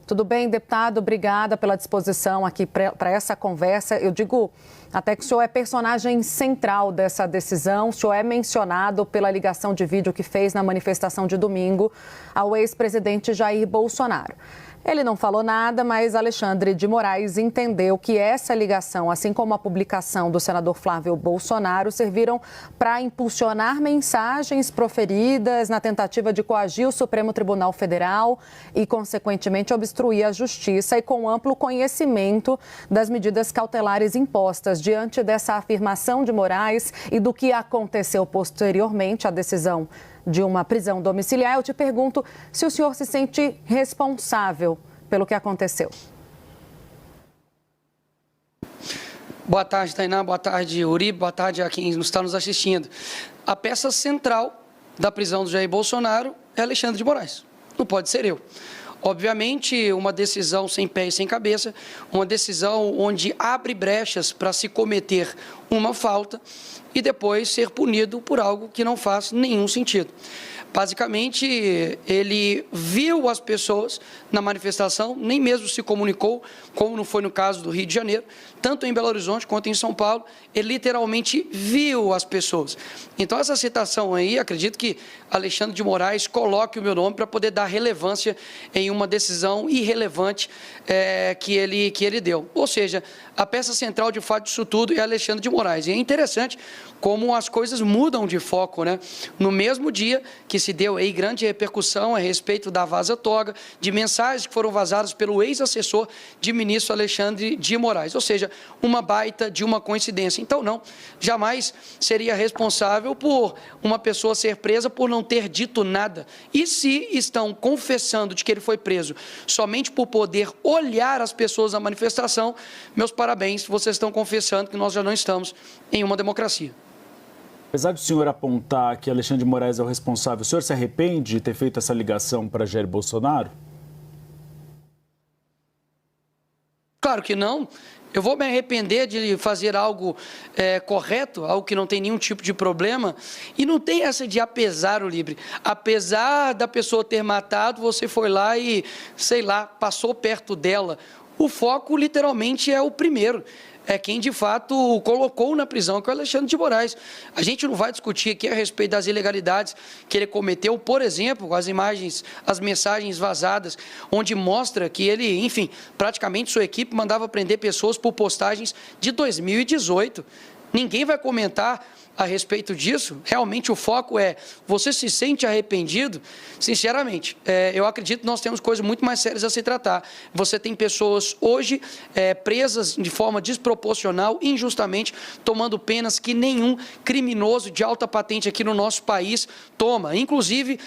Tudo bem, deputado? Obrigada pela disposição aqui para essa conversa. Eu digo até que o senhor é personagem central dessa decisão. O senhor é mencionado pela ligação de vídeo que fez na manifestação de domingo ao ex-presidente Jair Bolsonaro. Ele não falou nada, mas Alexandre de Moraes entendeu que essa ligação, assim como a publicação do senador Flávio Bolsonaro, serviram para impulsionar mensagens proferidas na tentativa de coagir o Supremo Tribunal Federal e, consequentemente, obstruir a justiça e com amplo conhecimento das medidas cautelares impostas. Diante dessa afirmação de Moraes e do que aconteceu posteriormente à decisão de uma prisão domiciliar, eu te pergunto se o senhor se sente responsável pelo que aconteceu. Boa tarde, Tainá. Boa tarde, Uribe. Boa tarde a quem está nos assistindo. A peça central da prisão do Jair Bolsonaro é Alexandre de Moraes. Não pode ser eu. Obviamente, uma decisão sem pé e sem cabeça, uma decisão onde abre brechas para se cometer uma falta e depois ser punido por algo que não faz nenhum sentido. Basicamente, ele viu as pessoas na manifestação, nem mesmo se comunicou, como não foi no caso do Rio de Janeiro, tanto em Belo Horizonte quanto em São Paulo, ele literalmente viu as pessoas. Então, essa citação aí, acredito que Alexandre de Moraes coloque o meu nome para poder dar relevância em uma decisão irrelevante que ele deu. Ou seja, a peça central, de fato, disso tudo é Alexandre de Moraes. E é interessante como as coisas mudam de foco, né? No mesmo dia que se deu aí grande repercussão a respeito da vaza-toga, de mensagens que foram vazadas pelo ex-assessor de ministro Alexandre de Moraes. Ou seja, uma baita de uma coincidência. Então, não, jamais seria responsável por uma pessoa ser presa por não ter dito nada. E se estão confessando de que ele foi preso somente por poder olhar as pessoas na manifestação, meus parabéns, vocês estão confessando que nós já não estamos em uma democracia. Apesar do senhor apontar que Alexandre de Moraes é o responsável, o senhor se arrepende de ter feito essa ligação para Jair Bolsonaro? Claro que não. Eu vou me arrepender de fazer algo correto, algo que não tem nenhum tipo de problema. E não tem essa de apesar, Uribe. Apesar da pessoa ter matado, você foi lá e, sei lá, passou perto dela. O foco, literalmente, é o primeiro. É quem, de fato, o colocou na prisão, que é o Alexandre de Moraes. A gente não vai discutir aqui a respeito das ilegalidades que ele cometeu, por exemplo, as imagens, as mensagens vazadas, onde mostra que ele, enfim, praticamente sua equipe mandava prender pessoas por postagens de 2018. Ninguém vai comentar a respeito disso. Realmente o foco é, você se sente arrependido? Sinceramente, eu acredito que nós temos coisas muito mais sérias a se tratar. Você tem pessoas hoje presas de forma desproporcional, injustamente, tomando penas que nenhum criminoso de alta patente aqui no nosso país toma. Inclusive,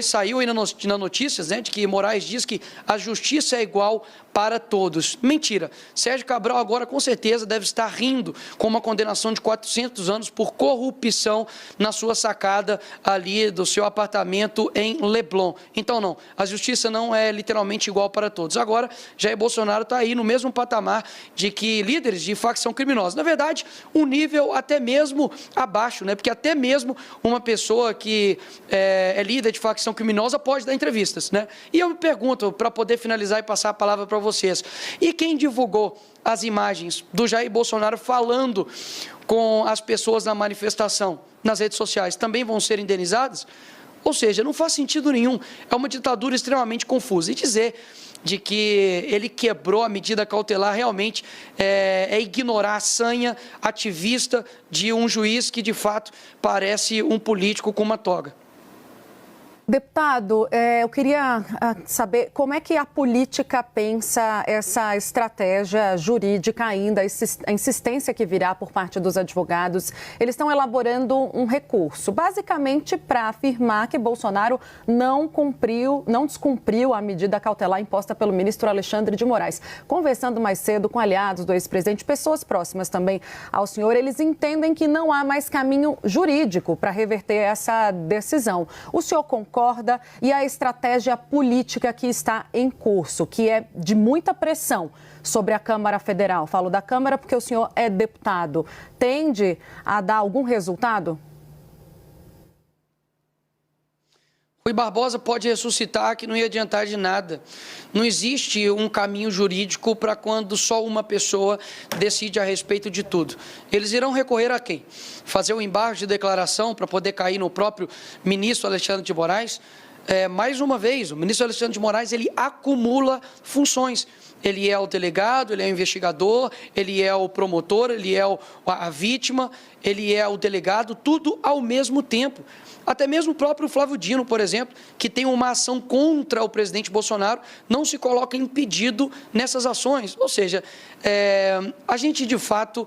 saiu aí na notícias, né, de que Moraes diz que a justiça é igual para todos. Mentira. Sérgio Cabral agora com certeza deve estar rindo com uma condenação de 400 anos por corrupção na sua sacada ali do seu apartamento em Leblon. Então não, a justiça não é literalmente igual para todos. Agora, Jair Bolsonaro está aí no mesmo patamar de que líderes de facção criminosa. Na verdade, um nível até mesmo abaixo, né? Porque até mesmo uma pessoa que é líder de facção criminosa pode dar entrevistas, né? E eu me pergunto, para poder finalizar e passar a palavra para vocês, e quem divulgou as imagens do Jair Bolsonaro falando com as pessoas na manifestação nas redes sociais, também vão ser indenizadas? Ou seja, não faz sentido nenhum, é uma ditadura extremamente confusa. E dizer de que ele quebrou a medida cautelar realmente é ignorar a sanha ativista de um juiz que, de fato, parece um político com uma toga. Deputado, eu queria saber como é que a política pensa essa estratégia jurídica ainda, a insistência que virá por parte dos advogados. Eles estão elaborando um recurso, basicamente para afirmar que Bolsonaro não descumpriu a medida cautelar imposta pelo ministro Alexandre de Moraes. Conversando mais cedo com aliados do ex-presidente, pessoas próximas também ao senhor, eles entendem que não há mais caminho jurídico para reverter essa decisão. O senhor concorda? E a estratégia política que está em curso, que é de muita pressão sobre a Câmara Federal. Falo da Câmara porque o senhor é deputado. Tende a dar algum resultado? Rui Barbosa pode ressuscitar que não ia adiantar de nada. Não existe um caminho jurídico para quando só uma pessoa decide a respeito de tudo. Eles irão recorrer a quem? Fazer o embargo de declaração para poder cair no próprio ministro Alexandre de Moraes? Mais uma vez, o ministro Alexandre de Moraes, ele acumula funções. Ele é o delegado, ele é o investigador, ele é o promotor, ele é a vítima, ele é o delegado, tudo ao mesmo tempo. Até mesmo o próprio Flávio Dino, por exemplo, que tem uma ação contra o presidente Bolsonaro, não se coloca impedido nessas ações. Ou seja, a gente, de fato,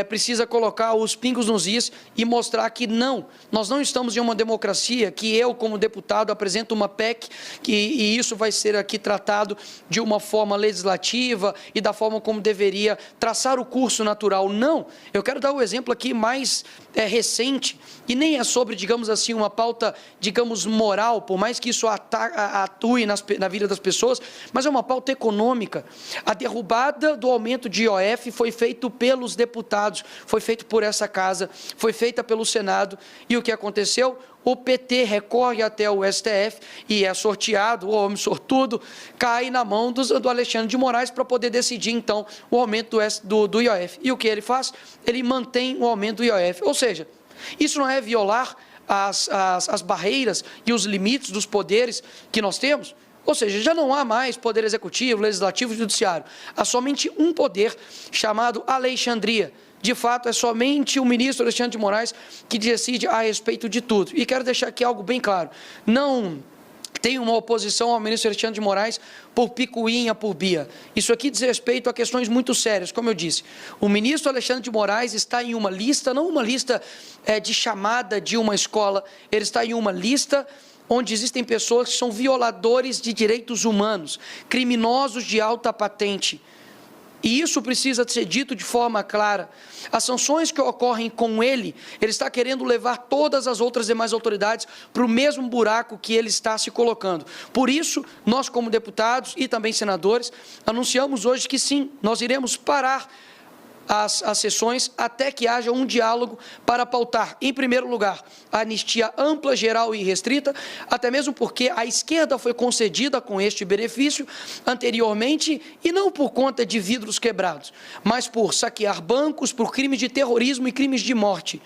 precisa colocar os pingos nos is e mostrar que não, nós não estamos em uma democracia que eu, como deputado, apresento uma PEC e isso vai ser aqui tratado de uma forma legislativa e da forma como deveria traçar o curso natural. Não, eu quero dar o exemplo aqui mais recente, e nem é sobre, digamos assim, uma pauta, digamos, moral, por mais que isso atue na vida das pessoas, mas é uma pauta econômica. A derrubada do aumento de IOF foi feito pelos deputados, foi feito por essa casa, foi feita pelo Senado, e o que aconteceu? O PT recorre até o STF e é sorteado, o homem sortudo, cai na mão do Alexandre de Moraes para poder decidir, então, o aumento do IOF. E o que ele faz? Ele mantém o aumento do IOF. Ou seja, isso não é violar as barreiras e os limites dos poderes que nós temos? Ou seja, já não há mais poder executivo, legislativo e judiciário. Há somente um poder chamado Alexandria. De fato, é somente o ministro Alexandre de Moraes que decide a respeito de tudo. E quero deixar aqui algo bem claro. Não tem uma oposição ao ministro Alexandre de Moraes por picuinha, por bia. Isso aqui diz respeito a questões muito sérias, como eu disse. O ministro Alexandre de Moraes está em uma lista, não uma lista de chamada de uma escola, ele está em uma lista onde existem pessoas que são violadores de direitos humanos, criminosos de alta patente. E isso precisa ser dito de forma clara. As sanções que ocorrem com ele está querendo levar todas as outras demais autoridades para o mesmo buraco que ele está se colocando. Por isso, nós como deputados e também senadores, anunciamos hoje que sim, nós iremos parar as sessões até que haja um diálogo para pautar, em primeiro lugar, a anistia ampla, geral e restrita, até mesmo porque a esquerda foi concedida com este benefício anteriormente, e não por conta de vidros quebrados, mas por saquear bancos, por crimes de terrorismo e crimes de morte.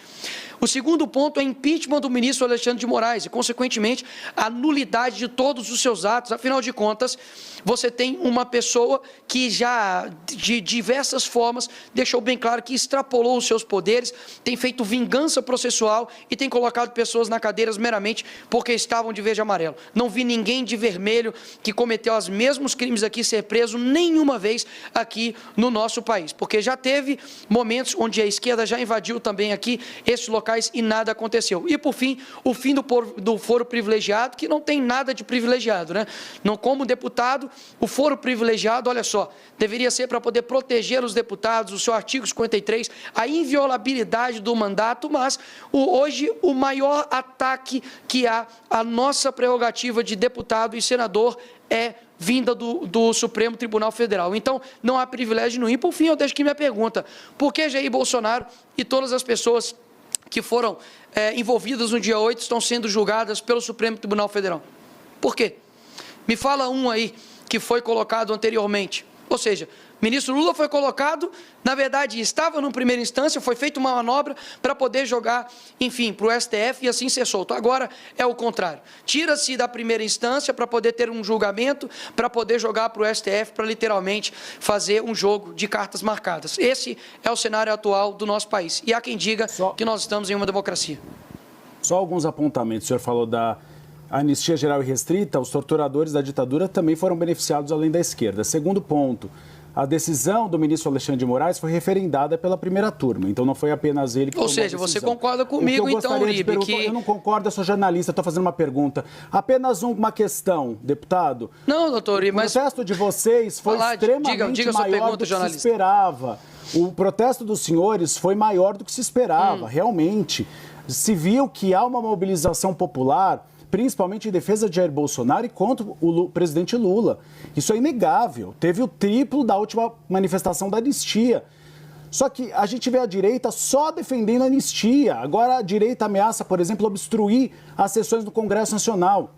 O segundo ponto é impeachment do ministro Alexandre de Moraes e, consequentemente, a nulidade de todos os seus atos. Afinal de contas, você tem uma pessoa que já, de diversas formas, deixou bem claro que extrapolou os seus poderes, tem feito vingança processual e tem colocado pessoas na cadeira meramente porque estavam de verde e amarelo. Não vi ninguém de vermelho que cometeu os mesmos crimes aqui ser preso nenhuma vez aqui no nosso país, porque já teve momentos onde a esquerda já invadiu também aqui esses locais e nada aconteceu. E, por fim, o fim do foro privilegiado, que não tem nada de privilegiado, né? Não, como deputado, o foro privilegiado, olha só, deveria ser para poder proteger os deputados, o seu artigo 53, a inviolabilidade do mandato, mas hoje o maior ataque que há à nossa prerrogativa de deputado e senador é vinda do Supremo Tribunal Federal. Então, não há privilégio nenhum. E, por fim, eu deixo aqui minha pergunta: por que Jair Bolsonaro e todas as pessoas que foram envolvidas no dia 8 estão sendo julgadas pelo Supremo Tribunal Federal? Por quê? Me fala um aí que foi colocado anteriormente. Ou seja, ministro Lula foi colocado, na verdade estava numa primeira instância, foi feita uma manobra para poder jogar, enfim, para o STF e assim ser solto. Agora é o contrário. Tira-se da primeira instância para poder ter um julgamento, para poder jogar para o STF, para literalmente fazer um jogo de cartas marcadas. Esse é o cenário atual do nosso país. E há quem diga que nós estamos em uma democracia. Só alguns apontamentos. O senhor falou da anistia geral e restrita. Os torturadores da ditadura também foram beneficiados além da esquerda. Segundo ponto, a decisão do ministro Alexandre de Moraes foi referendada pela primeira turma, então não foi apenas ele que tomou a decisão. Ou seja, você concorda comigo, então, Uribe, que... Eu não concordo, eu sou jornalista, estou fazendo uma pergunta. Apenas uma questão, deputado. Não, doutor Uribe, mas... O protesto de vocês foi extremamente maior do que se esperava. O protesto dos senhores foi maior do que se esperava, realmente. Se viu que há uma mobilização popular, principalmente em defesa de Jair Bolsonaro e contra o presidente Lula. Isso é inegável. Teve o triplo da última manifestação da anistia. Só que a gente vê a direita só defendendo a anistia. Agora a direita ameaça, por exemplo, obstruir as sessões do Congresso Nacional.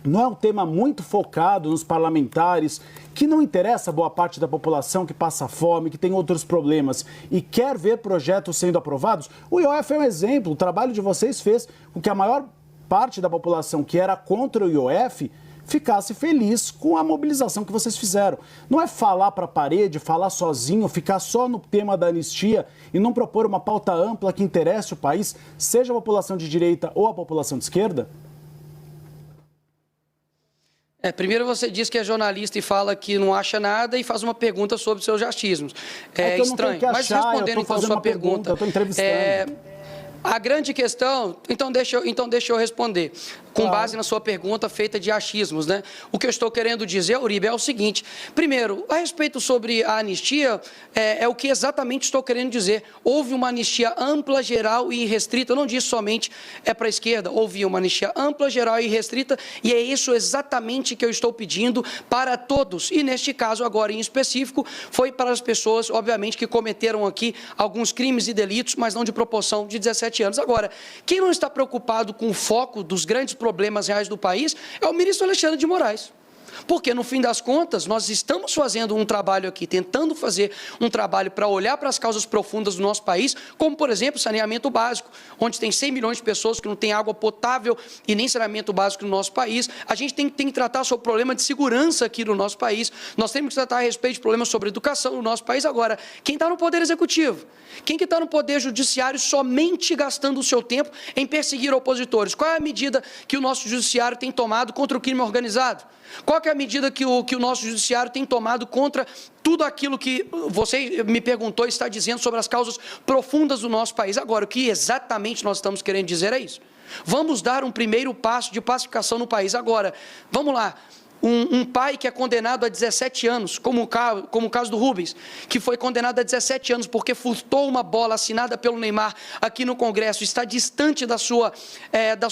Não é um tema muito focado nos parlamentares, que não interessa a boa parte da população que passa fome, que tem outros problemas e quer ver projetos sendo aprovados? O IOF é um exemplo. O trabalho de vocês fez com que a maior parte da população que era contra o IOF ficasse feliz com a mobilização que vocês fizeram. Não é falar para a parede, falar sozinho, ficar só no tema da anistia e não propor uma pauta ampla que interesse o país, seja a população de direita ou a população de esquerda? Primeiro você diz que é jornalista e fala que não acha nada e faz uma pergunta sobre os seus achismos. É estranho. Mas respondendo então a sua pergunta, eu estou entrevistando. A grande questão, então deixa eu responder, com base na sua pergunta feita de achismos, né? O que eu estou querendo dizer, Uribe, é o seguinte: primeiro, a respeito sobre a anistia, é o que exatamente estou querendo dizer. Houve uma anistia ampla, geral e restrita, eu não disse somente para a esquerda, houve uma anistia ampla, geral e restrita, e é isso exatamente que eu estou pedindo para todos. E neste caso, agora em específico, foi para as pessoas, obviamente, que cometeram aqui alguns crimes e delitos, mas não de proporção de 17 anos. Agora, quem não está preocupado com o foco dos grandes problemas reais do país é o ministro Alexandre de Moraes. Porque, no fim das contas, nós estamos fazendo um trabalho aqui, tentando fazer um trabalho para olhar para as causas profundas do nosso país, como, por exemplo, saneamento básico, onde tem 100 milhões de pessoas que não têm água potável e nem saneamento básico no nosso país. A gente tem que tratar sobre o problema de segurança aqui no nosso país. Nós temos que tratar a respeito de problemas sobre educação no nosso país. Agora, quem está no Poder Executivo? Quem que está no Poder Judiciário somente gastando o seu tempo em perseguir opositores? Qual é a medida que o nosso Judiciário tem tomado contra o crime organizado? Qual que é a medida que o nosso Judiciário tem tomado contra tudo aquilo que você me perguntou e está dizendo sobre as causas profundas do nosso país? Agora, o que exatamente nós estamos querendo dizer é isso. Vamos dar um primeiro passo de pacificação no país. Agora, vamos lá. Um pai que é condenado a 17 anos, como o caso do Rubens, que foi condenado a 17 anos porque furtou uma bola assinada pelo Neymar aqui no Congresso, está distante da sua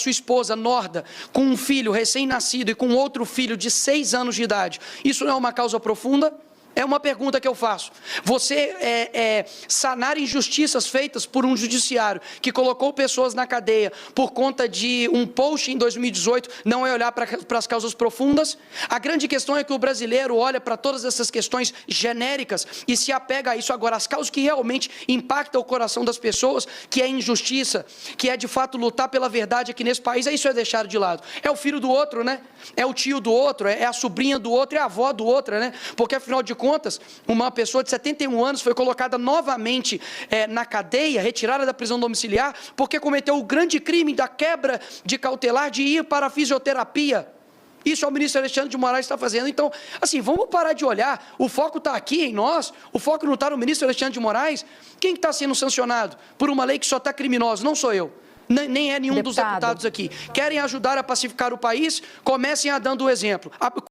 esposa, Norda, com um filho recém-nascido e com outro filho de 6 anos de idade. Isso não é uma causa profunda? É uma pergunta que eu faço. Você sanar injustiças feitas por um judiciário que colocou pessoas na cadeia por conta de um post em 2018 não é olhar para as causas profundas? A grande questão é que o brasileiro olha para todas essas questões genéricas e se apega a isso. Agora, as causas que realmente impactam o coração das pessoas, que é injustiça, que é de fato lutar pela verdade aqui nesse país, isso é deixado de lado. É o filho do outro, né? É o tio do outro, é a sobrinha do outro, é a avó do outro, né? Porque, afinal de contas, uma pessoa de 71 anos foi colocada novamente na cadeia, retirada da prisão domiciliar, porque cometeu o grande crime da quebra de cautelar de ir para a fisioterapia. Isso é o ministro Alexandre de Moraes está fazendo. Então, assim, vamos parar de olhar. O foco está aqui em nós, o foco não está no ministro Alexandre de Moraes. Quem está sendo sancionado por uma lei que só está criminosa? Não sou eu. Nem é nenhum dos deputados aqui. Querem ajudar a pacificar o país? Comecem a dando o exemplo.